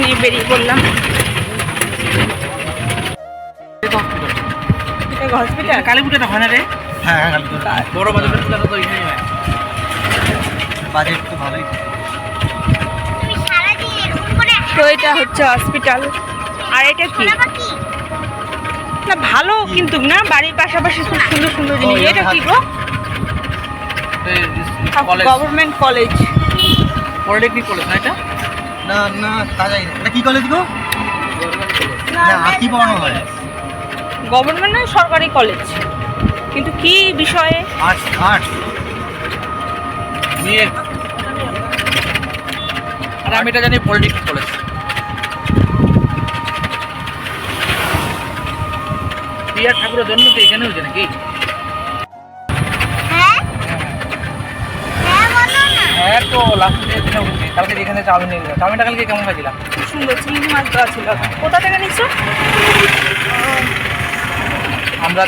নিয়ে বেরিয়ে পড়লাম। হসপিটাল কালীপুরটা হয় না রে? হ্যাঁ বড় বাজারের পূজাটা তো এখানেই হয়। বাজেট তো ভালোই। তো এটা হচ্ছে হসপিটাল। আর এটা কি না ভালো কিন্তু না, বাড়ির পাশাপাশি খুব সুন্দর সুন্দর জিনিস। এটা কি গো? গভর্নমেন্ট কলেজ, পলিটেকনিক কলেজ না এটা? না না তা জানি না। এটা কি কলেজ গো? না কি পড়ানো হয়? গভর্নমেন্ট না সরকারি কলেজ, কিন্তু কি বিষয়ে? আর্টস নিয়ে। আর আমি এটা জানি পলিটেকনিক কলেজ। প্রিয়া ঠাকুরের জন্ম তো এখানে হয়েছে নাকি? হ্যাঁ তো লাস্ট ডে হচ্ছে কালকে যেখানে চাউমিন নিয়ে গেলাম। চাউমিনটা কালকে কেমন খাইছিলাম? খুব সুন্দর চিংড়ি মাছ দেওয়া ছিল। কোথা থেকে নিচ্ছ? আমরা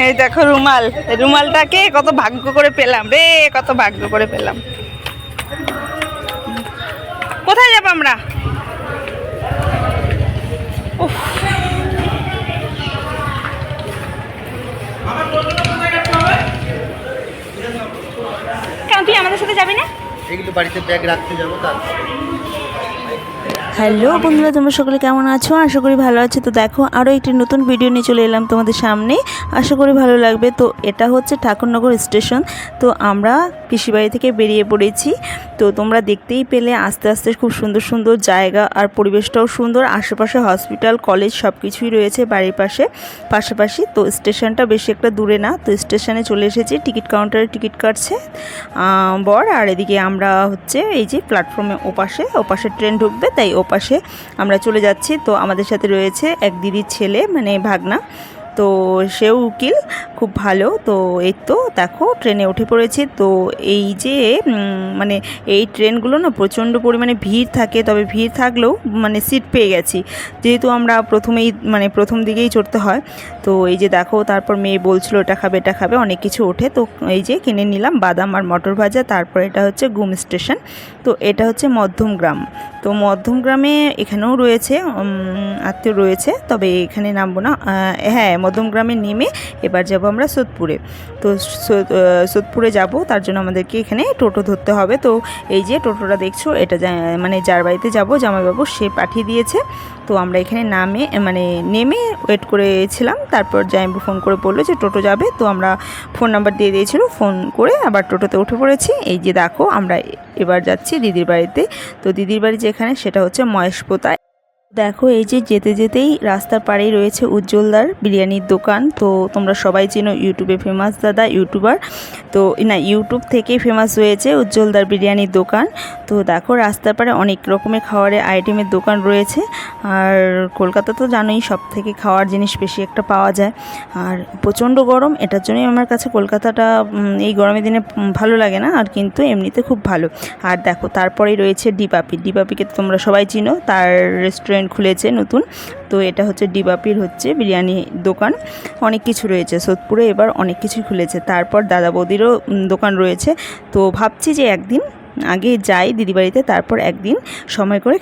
এই দেখো রুমাল, রুমালটাকে কত ভাগ্য করে পেলাম রে, কত ভাগ্য করে পেলাম। কোথায় যাব আমরা? উফ, কেন তুই আমাদের সাথে যাবি না? এগুলো বাড়িতে ব্যাগ রাখতে যাবো তার। হ্যালো বন্ধুরা, তোমরা সকলে কেমন আছো? আশা করি ভালো আছো। তো দেখো আরও একটি নতুন ভিডিও নিয়ে চলে এলাম তোমাদের সামনে, আশা করি ভালো লাগবে। তো এটা হচ্ছে ঠাকুরনগর স্টেশন। তো আমরা পিসিবাড়ি থেকে বেরিয়ে পড়েছি। তো তোমরা দেখতেই পেলে আস্তে আস্তে খুব সুন্দর সুন্দর জায়গা, আর পরিবেশটাও সুন্দর। আশেপাশে হসপিটাল, কলেজ সব কিছুই রয়েছে বাড়ির পাশাপাশি। তো স্টেশনটা বেশি একটা দূরে না। তো স্টেশনে চলে এসেছি, টিকিট কাউন্টারে টিকিট কাটছে বর। আর এদিকে আমরা হচ্ছে এই যে প্ল্যাটফর্মে ওপাশে ট্রেন ঢুকবে, তাই ওপাশে আমরা চলে যাচ্ছি। তো আমাদের সাথে রয়েছে এক দিদির ছেলে, মানে ভাগনা। তো সেও উকিল, খুব ভালো। তো এই তো দেখো ট্রেনে উঠে পড়েছি। তো এই যে মানে এই ট্রেনগুলো না প্রচণ্ড পরিমাণে ভিড় থাকে, তবে ভিড় থাকলেও মানে সিট পেয়ে গেছি, যেহেতু আমরা প্রথম দিকেই চড়তে হয়। তো এই যে দেখো, তারপর মেয়ে বলছিল এটা খাবে অনেক কিছু ওঠে। তো এই যে কিনে নিলাম বাদাম আর মটর ভাজা। তারপর এটা হচ্ছে গুম স্টেশন। তো এটা হচ্ছে মধ্যমগ্রাম। তো মধ্যমগ্রামে এখানেও রয়েছে আত্মীয় রয়েছে, তবে এখানে নামবো না। হ্যাঁ, মধ্যমগ্রামে নেমে এবার যাব আমরা সোদপুরে। তো সোদপুরে যাব, তার জন্য আমাদেরকে এখানে টোটো ধরতে হবে। তো এই যে টোটোটা দেখছো, এটা মানে যার বাড়িতে যাব জামাইবাবু, সে পাঠিয়ে দিয়েছে। তো আমরা এখানে নেমে ওয়েট করেছিলাম। তারপর জামাইবাবু ফোন করে বললো যে টোটো যাবে। তো আমরা ফোন নাম্বার দিয়ে দিয়েছিল, ফোন করে আবার টোটোতে উঠে পড়েছি। এই যে দেখো আমরা এবার যাচ্ছি দিদির বাড়িতে। তো দিদির বাড়ি যেখানে, সেটা হচ্ছে মহেশপোতা। দেখো এই যে যেতে যেতেই রাস্তার পাড়েই রয়েছে উজ্জ্বলদার বিরিয়ানির দোকান। তো তোমরা সবাই চেনো, ইউটিউবে ফেমাস দাদা, ইউটিউবার। তো না, ইউটিউব থেকেই ফেমাস হয়েছে উজ্জ্বলদার বিরিয়ানির দোকান। তো দেখো রাস্তার পাড়ে অনেক রকমের খাবারের আইটেমের দোকান রয়েছে। আর কলকাতা তো জানোই, সব থেকে খাওয়ার জিনিস বেশি একটা পাওয়া যায়। আর প্রচণ্ড গরম, এটার জন্যই আমার কাছে কলকাতাটা এই গরমের দিনে ভালো লাগে না, আর কিন্তু এমনিতে খুব ভালো। আর দেখো তারপরেই রয়েছে ডিবাপিকে তো তোমরা সবাই চিনো, তার রেস্টুরেন্ট খুলেছে নতুন। তো এটা হচ্ছে ডিবাপির হচ্ছে বিরিয়ানি দোকান। অনেক কিছু রয়েছে সোদপুরে, এবার অনেক কিছুই খুলেছে। তারপর দাদা বৌদিরও দোকান রয়েছে। তো ভাবছি যে একদিন আগে যাই দিদিবাড়িতে, তারপর একদিন সময় করে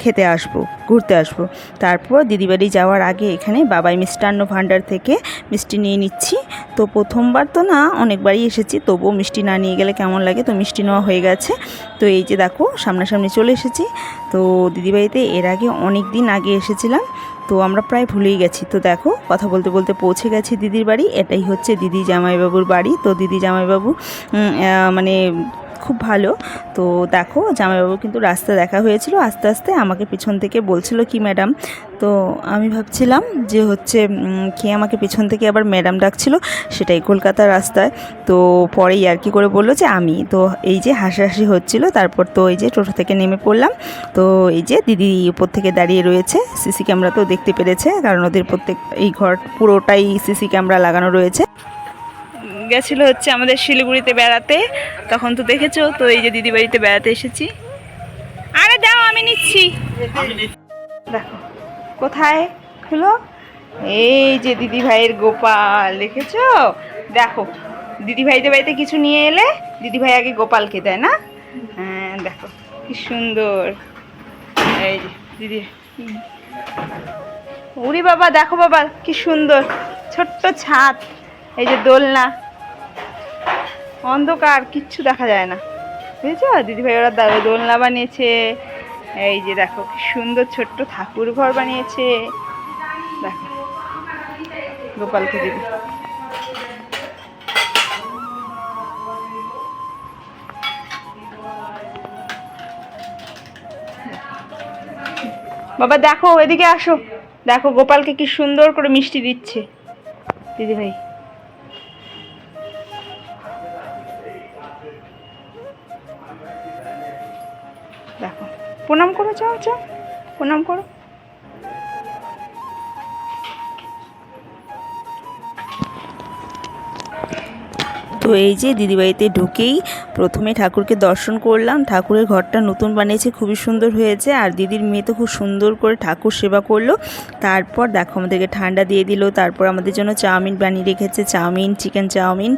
ঘুরতে আসবো। তারপর দিদিবাড়ি যাওয়ার আগে এখানে বাবাই মিষ্টান্ন ভাণ্ডার থেকে মিষ্টি নিয়ে নিচ্ছি। তো প্রথমবার তো না, অনেকবারই এসেছি, তবুও মিষ্টি না নিয়ে গেলে কেমন লাগে। তো মিষ্টি নেওয়া হয়ে গেছে। তো এই যে দেখো সামনাসামনি চলে এসেছি। তো দিদিবাড়িতে এর আগে অনেক দিন আগে এসেছিলাম, তো আমরা প্রায় ভুলেই গেছি। তো দেখো কথা বলতে বলতে পৌঁছে গেছি দিদির বাড়ি। এটাই হচ্ছে দিদি জামাইবাবুর বাড়ি। তো দিদি জামাইবাবু মানে খুব ভালো। তো দেখো জামাইবাবু কিন্তু রাস্তা দেখা হয়েছিল, আস্তে আস্তে আমাকে পিছন থেকে বলছিল কি ম্যাডাম। তো আমি ভাবছিলাম যে হচ্ছে কে আমাকে পিছন থেকে আবার ম্যাডাম ডাকছিল, সেটাই কলকাতার রাস্তায়। তো পরেই আর কি করে বললো যে আমি। তো এই যে হাসাহাসি হচ্ছিল। তারপর তো এই যে টোটো থেকে নেমে পড়লাম। তো এই যে দিদি উপর থেকে দাঁড়িয়ে রয়েছে, সিসি ক্যামেরা তো দেখতে পেরেছে, কারণ ওদের এই ঘর পুরোটাই সিসি ক্যামেরা লাগানো রয়েছে। গেছিলো হচ্ছে আমাদের শিলিগুড়িতে বেড়াতে, তখন তো দেখেছো। তো এই যে দিদি বাড়িতে বেড়াতে এসেছি। আরে দাও আমি নিচ্ছি। দেখো কোথায় হলো, এই যে দিদি ভাইয়ের গোপাল, দেখেছো? দেখো দিদি ভাইদের বাড়িতে কিছু নিয়ে এলে দিদি ভাই আগে গোপালকে দেয় না। হ্যাঁ দেখো কি সুন্দর। এই যে দিদি, উরি বাবা দেখো বাবা কি সুন্দর ছোট্ট ছাদ, এই যে দোলনা, অন্ধকার কিচ্ছু দেখা যায় না, বুঝেছো? দিদিভাই ওরা দোলনা বানিয়েছে, এই যে দেখো কি সুন্দর ছোট্ট ঠাকুর ঘর বানিয়েছে, দেখো গোপালকে দিদি। বাবা দেখো এদিকে আসো, দেখো গোপালকে কি সুন্দর করে মিষ্টি দিচ্ছে দিদিভাই। দেখো প্রণাম করো, চাও চাও প্রণাম করো। তো এই যে দিদিবাড়িতে ঢুকেই প্রথমে ঠাকুরকে দর্শন করলাম। ঠাকুরের ঘরটা নতুন বানিয়েছে, খুবই সুন্দর হয়েছে। আর দিদির মেয়ে তো খুব সুন্দর করে ঠাকুর সেবা করলো। তারপর দেখো আমাদেরকে ঠান্ডা দিয়ে দিল। তারপর আমাদের জন্য চাউমিন বানিয়ে রেখেছে, চাউমিন, চিকেন চাউমিন।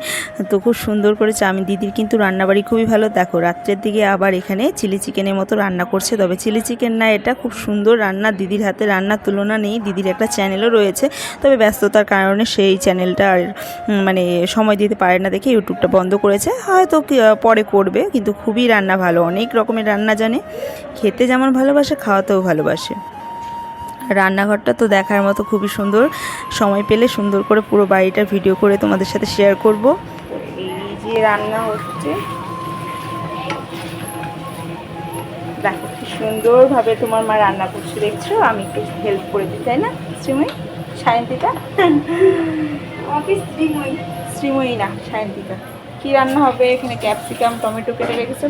তো খুব সুন্দর করে চাউমিন। দিদির কিন্তু রান্নাবাড়ি খুবই ভালো। দেখো রাত্রের দিকে আবার এখানে চিলি চিকেনের মতো রান্না করছে, তবে চিলি চিকেন না, এটা খুব সুন্দর রান্না। দিদির হাতে রান্নার তুলনা নেই। দিদির একটা চ্যানেলও রয়েছে, তবে ব্যস্ততার কারণে সেই চ্যানেলটা আর মানে সময় দিতে পারে না দেখে ইউটিউবটা বন্ধ করেছে। হয়তো পরে করবে, কিন্তু খুবই রান্না ভালো, অনেক রকমের রান্না জানে। খেতে যেমন ভালোবাসে, খাওয়াতেও ভালোবাসে। রান্নাঘরটা তো দেখার মতো, খুবই সুন্দর। সময় পেলে সুন্দর করে পুরো বাড়িটার ভিডিও করে তোমাদের সাথে শেয়ার করব। এই যে রান্না হচ্ছে, দেখো কি সুন্দরভাবে তোমার মা রান্না করছে, দেখছো? আমি একটু হেল্প করে দিই, তাই না শ্রীময়ী? সায়ন্তিকা অফিস শ্রীময়ী না সায়ন্তিকা। কী রান্না হবে এখানে? ক্যাপসিকাম, টমেটো কেটে রেখেছে।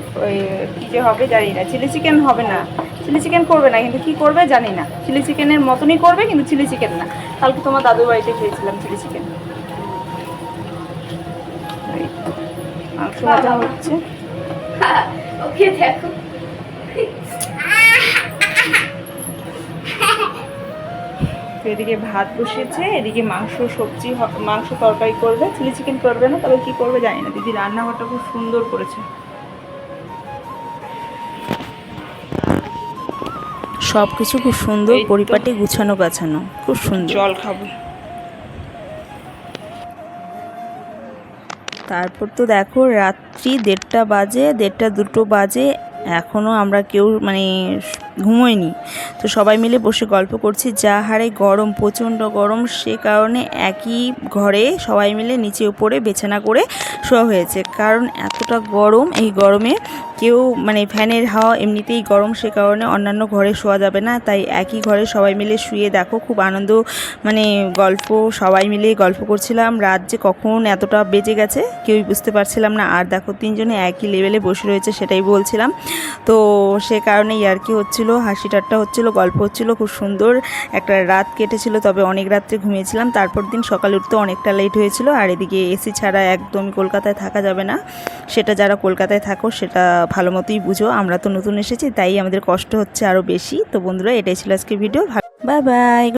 কী যে হবে জানি না। চিলি চিকেন হবে না, চিলি চিকেন করবে না, কিন্তু কী করবে জানি না। চিলি চিকেনের মতনই করবে, কিন্তু চিলি চিকেন না। কালকে তোমার দাদুর বাড়িতে খেয়েছিলাম চিলি চিকেন। মাংস ভাজা হচ্ছে, ওকে দেখো। এদিকে ভাত বসিয়েছে, এদিকে মাংস সবজি, মাংস তরকারি করবে, চিলি চিকেন করবে না, তবে কি করবে জানি না। দিদি রান্নাঘরটা খুব সুন্দর করেছে, সব কিছু খুব সুন্দর, পরিপাটি, গুছানো গাছানো, খুব সুন্দর। জল খাবো। তারপর তো দেখো রাত্রি 1:30 বাজে, 1:30 2 বাজে, এখনও আমরা কেউ মানে ঘুমোইনি। তো সবাই মিলে বসে গল্প করছি। যা হারে গরম, প্রচণ্ড গরম, সে কারণে একই ঘরে সবাই মিলে নিচে উপরে বিছানা করে শোয়া হয়েছে। কারণ এতটা গরম, এই গরমে কেউ মানে ফ্যানের হাওয়া এমনিতেই গরম, সে কারণে অন্যান্য ঘরে শোয়া যাবে না। তাই একই ঘরে সবাই মিলে শুয়ে দেখো খুব আনন্দ, মানে গল্প, সবাই মিলে গল্প করছিলাম। রাত যে কখন এতটা বেজে গেছে কেউই বুঝতে পারছিলাম না। আর দেখো তিনজনে একই লেভেলে বসে রয়েছে, সেটাই বলছিলাম। তো সে কারণে ইয়ার্কি হচ্ছিলো, হাসি ঠাট্টা হচ্ছিলো, গল্প হচ্ছিলো। খুব সুন্দর একটা রাত কেটেছিল, তবে অনেক রাত্রে ঘুমিয়েছিলাম। তারপর দিন সকালে উঠতে অনেকটা লেট হয়েছিল। আর এদিকে এসি ছাড়া একদমই কলকাতায় থাকা যাবে না। সেটা যারা কলকাতায় থাকো সেটা ভালো মতোই বুঝো। আমরা তো নতুন এসেছি, তাই আমাদের কষ্ট হচ্ছে আরও বেশি। তো বন্ধুরা, এটাই ছিল আজকে ভিডিও। Bye bye.